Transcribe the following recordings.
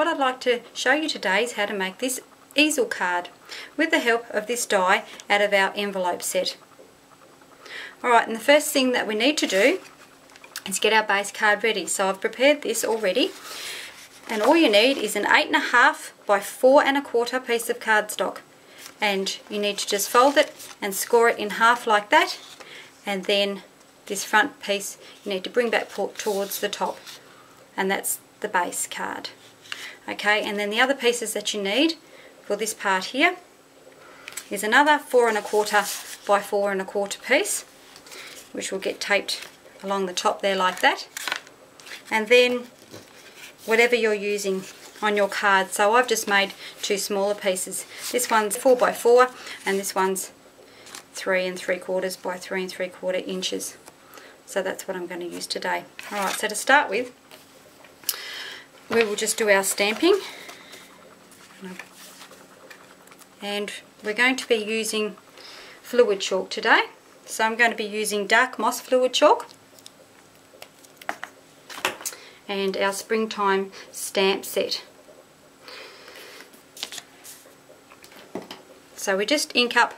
what I'd like to show you today is how to make this easel card with the help of this die out of our envelope set. Alright, and the first thing that we need to do is get our base card ready. So I've prepared this already, and all you need is an 8.5 by 4 1/4 piece of cardstock, and you need to just fold it and score it in half like that, and then this front piece you need to bring back towards the top, and that's the base card. Okay, and then the other pieces that you need for this part here is another 4 1/4 by 4 1/4 piece, which will get taped along the top there like that, and then whatever you're using on your card. So I've just made two smaller pieces. This one's 4 by 4 and this one's 3 3/4 by 3 3/4 inches. So that's what I'm going to use today. Alright, so to start with, we will just do our stamping, and we're going to be using fluid chalk today. So I'm going to be using dark moss fluid chalk and our springtime stamp set. So we just ink up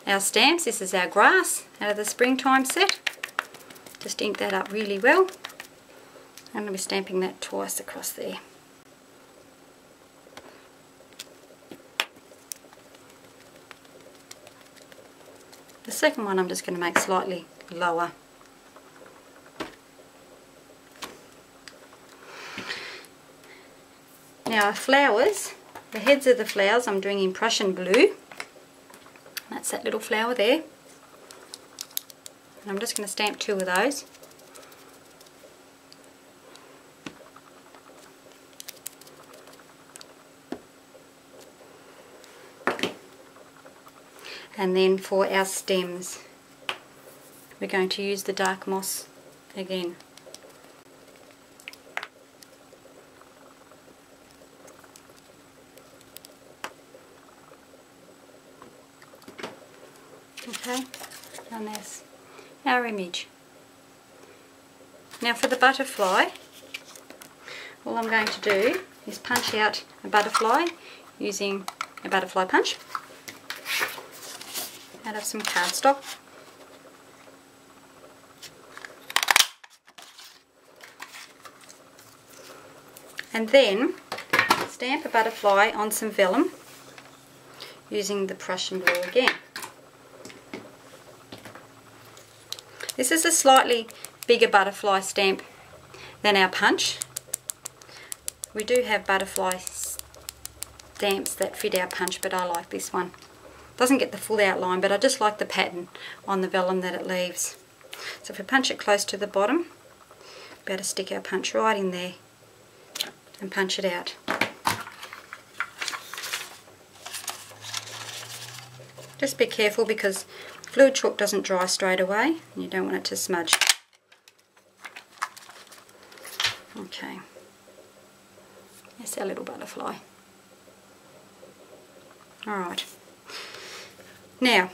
our stamps. This is our grass out of the springtime set. Just ink that up really well. I'm going to be stamping that twice across there. The second one I'm just going to make slightly lower. Now our flowers, the heads of the flowers I'm doing in Prussian blue. That's that little flower there. And I'm just going to stamp 2 of those. And then for our stems, we're going to use the dark moss again. Okay, and there's our image. Now for the butterfly, all I'm going to do is punch out a butterfly using a butterfly punch out of some cardstock. And then stamp a butterfly on some vellum using the Prussian blue again. This is a slightly bigger butterfly stamp than our punch. We do have butterfly stamps that fit our punch, but I like this one. Doesn't get the full outline, but I just like the pattern on the vellum that it leaves. So if we punch it close to the bottom, we'll be able to stick our punch right in there and punch it out. Just be careful because fluid chalk doesn't dry straight away and you don't want it to smudge. Okay, that's our little butterfly. Alright, now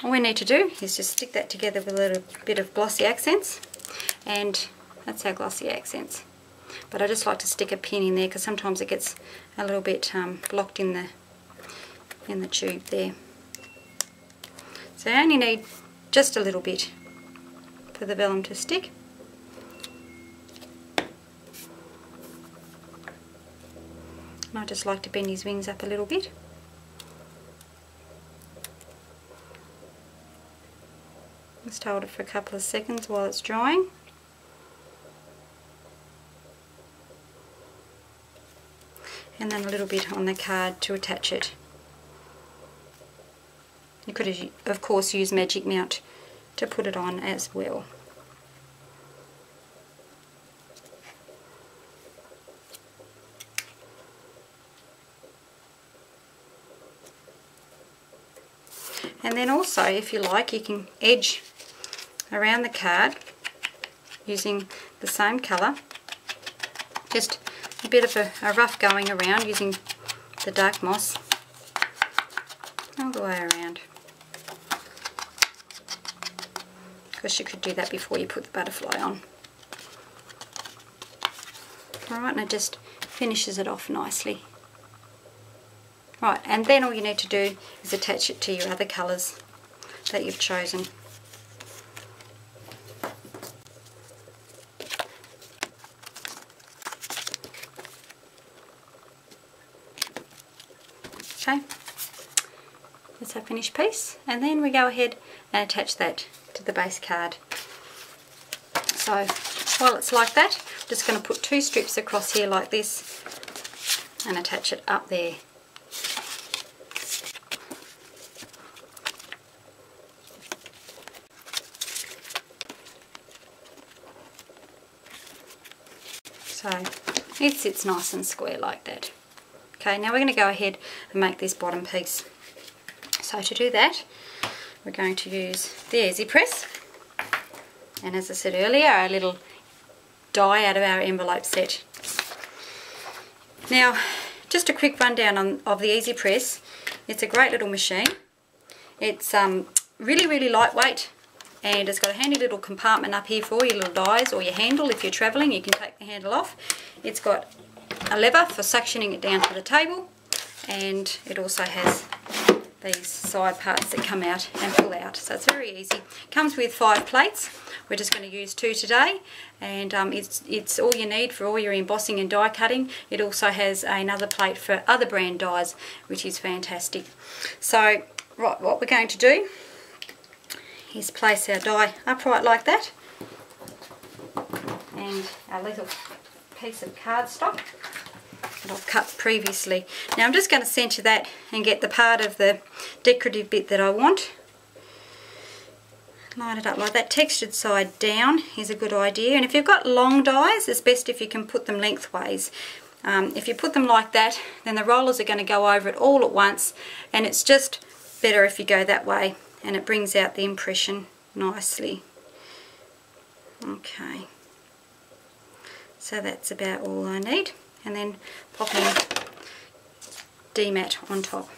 all we need to do is just stick that together with a little bit of glossy accents, and that's our glossy accents. But I just like to stick a pin in there because sometimes it gets a little bit blocked in the tube there. So I only need just a little bit for the vellum to stick. And I just like to bend his wings up a little bit. Just hold it for a couple of seconds while it's drying. And then a little bit on the card to attach it. You could of course use Magic Mount to put it on as well. And then also, if you like, you can edge around the card using the same colour. Just a bit of a rough going around using the dark moss all the way around. Of course you could do that before you put the butterfly on. Alright, and it just finishes it off nicely. Right, and then all you need to do is attach it to your other colours that you've chosen. Okay, that's our finished piece, and then we go ahead and attach that to the base card. So while it's like that, I'm just going to put 2 strips across here like this and attach it up there. So it sits nice and square like that. Okay, now we're going to go ahead and make this bottom piece. So to do that, we're going to use the Easy Press, and as I said earlier, our little die out of our envelope set. Now, just a quick rundown of the Easy Press. It's a great little machine. It's really lightweight, and it's got a handy little compartment up here for your little dies or your handle. If you're travelling, you can take the handle off. It's got a lever for suctioning it down to the table, and it also has these side parts that come out and pull out, so it's very easy. Comes with 5 plates. We're just going to use 2 today, and it's all you need for all your embossing and die cutting. It also has another plate for other brand dies, which is fantastic. So right, what we're going to do is place our die upright like that, and our little piece of cardstock that I've cut previously. Now I'm just going to centre that and get the part of the decorative bit that I want. Line it up like that. Textured side down is a good idea, and if you've got long dies, it's best if you can put them lengthways. If you put them like that, then the rollers are going to go over it all at once, and it's just better if you go that way, and it brings out the impression nicely. Okay, so that's about all I need, and then pop in D-mat on top.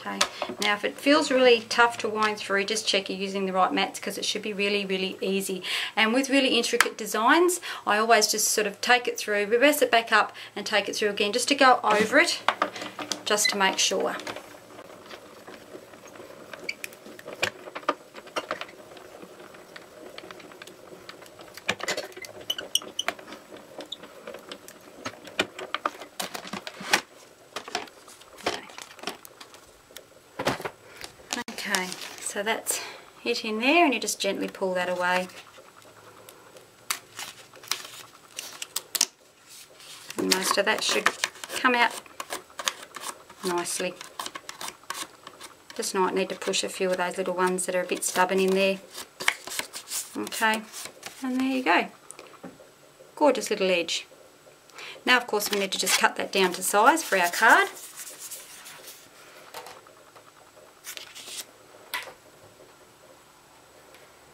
Okay, now if it feels really tough to wind through, just check you're using the right mats, because it should be really easy. And with really intricate designs, I always just sort of take it through, reverse it back up and take it through again, just to go over it, just to make sure. Okay, so that's it in there, and you just gently pull that away. And most of that should come out nicely. Just might need to push a few of those little ones that are a bit stubborn in there. Okay, and there you go. Gorgeous little edge. Now of course we need to just cut that down to size for our card.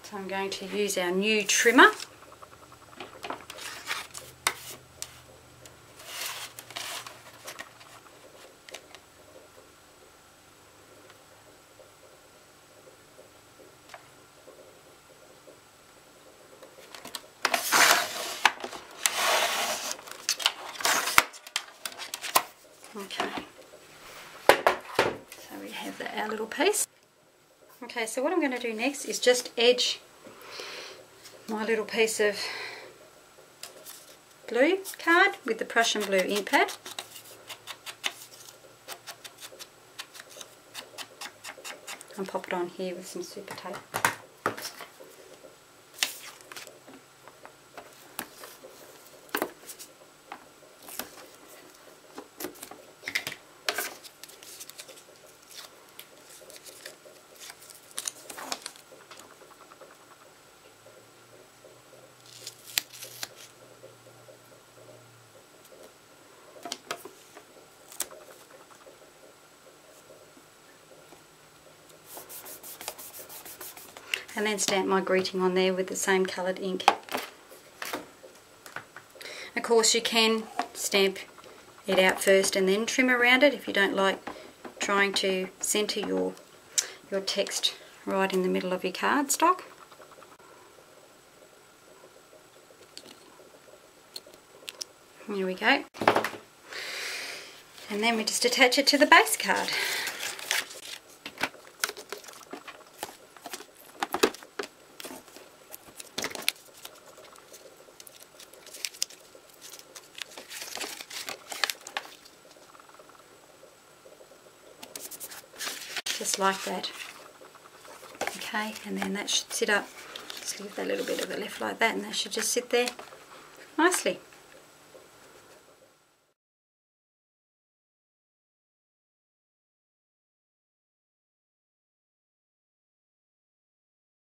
So I'm going to use our new trimmer. Okay, so we have our little piece. Okay, so what I'm going to do next is just edge my little piece of blue card with the Prussian blue ink pad. And pop it on here with some super tape. And then stamp my greeting on there with the same coloured ink. Of course you can stamp it out first and then trim around it if you don't like trying to centre your text right in the middle of your cardstock. There we go. And then we just attach it to the base card. Just like that. Okay, and then that should sit up. Just give that little bit of a lift like that, and that should just sit there nicely.